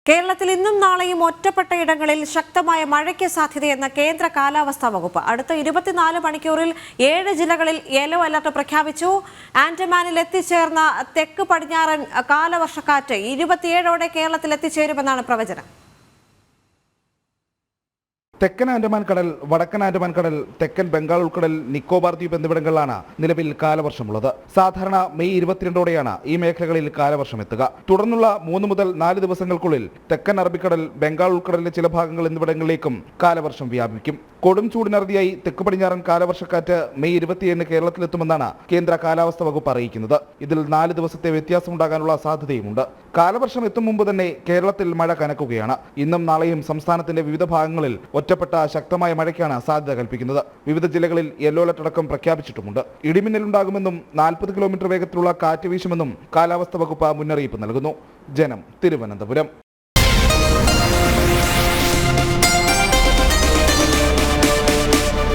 കേരളത്തിൽ ഇന്നും നാളെയും ഒറ്റപ്പെട്ട ഇടങ്ങളിൽ ശക്തമായ മഴയ്ക്ക് സാധ്യതയെന്ന കേന്ദ്ര കാലാവസ്ഥാ വകുപ്പ്. അടുത്ത 24 മണിക്കൂറിൽ 7 ജില്ലകളിൽ യെല്ലോ അലർട്ട് പ്രഖ്യാപിച്ചു. ആൻഡമാനിൽ എത്തിച്ചേർന്ന തെക്ക് പടിഞ്ഞാറൻ കാലവർഷക്കാറ്റ് 27ഓടെ കേരളത്തിൽ എത്തിച്ചേരുമെന്നാണ് പ്രവചനം. തെക്കൻ ആൻഡമാൻ കടൽ, വടക്കൻ ആൻഡമാൻ കടൽ, തെക്കൻ ബംഗാൾ ഉൾക്കടൽ, നിക്കോബാർ ദ്വീപ് എന്നിവിടങ്ങളിലാണ് നിലവിൽ കാലവർഷമുള്ളത്. സാധാരണ മെയ് 22ഓടെയാണ് ഈ മേഖലകളിൽ കാലവർഷം എത്തുക. തുടർന്നുള്ള 3 മുതൽ 4 ദിവസങ്ങൾക്കുള്ളിൽ തെക്കൻ അറബിക്കടൽ, ബംഗാൾ ഉൾക്കടലിലെ ചില ഭാഗങ്ങൾ എന്നിവിടങ്ങളിലേക്കും കാലവർഷം വ്യാപിക്കും. കൊടും ചൂടിനറുതിയായി തെക്ക് പടിഞ്ഞാറൻ കാലവർഷക്കാറ്റ് മെയ് 27 കേരളത്തിലെത്തുമെന്നാണ് കേന്ദ്ര കാലാവസ്ഥാ വകുപ്പ് അറിയിക്കുന്നത്. ഇതിൽ 4 ദിവസത്തെ വ്യത്യാസമുണ്ടാകാനുള്ള സാധ്യതയുമുണ്ട്. കാലവർഷം എത്തും മുമ്പ് തന്നെ കേരളത്തിൽ മഴ കനക്കുകയാണ്. ഇന്നും നാളെയും സംസ്ഥാനത്തിന്റെ വിവിധ ഭാഗങ്ങളിൽ ഒറ്റപ്പെട്ട ശക്തമായ മഴയ്ക്കാണ് സാധ്യത കൽപ്പിക്കുന്നത്. വിവിധ ജില്ലകളിൽ യെല്ലോ അലർട്ട് അടക്കം പ്രഖ്യാപിച്ചിട്ടുമുണ്ട്. ഇടിമിന്നലുണ്ടാകുമെന്നും 40 കിലോമീറ്റർ വേഗത്തിലുള്ള കാറ്റ് വീശുമെന്നും കാലാവസ്ഥാ വകുപ്പ് മുന്നറിയിപ്പ് നൽകുന്നു. ജനം, തിരുവനന്തപുരം.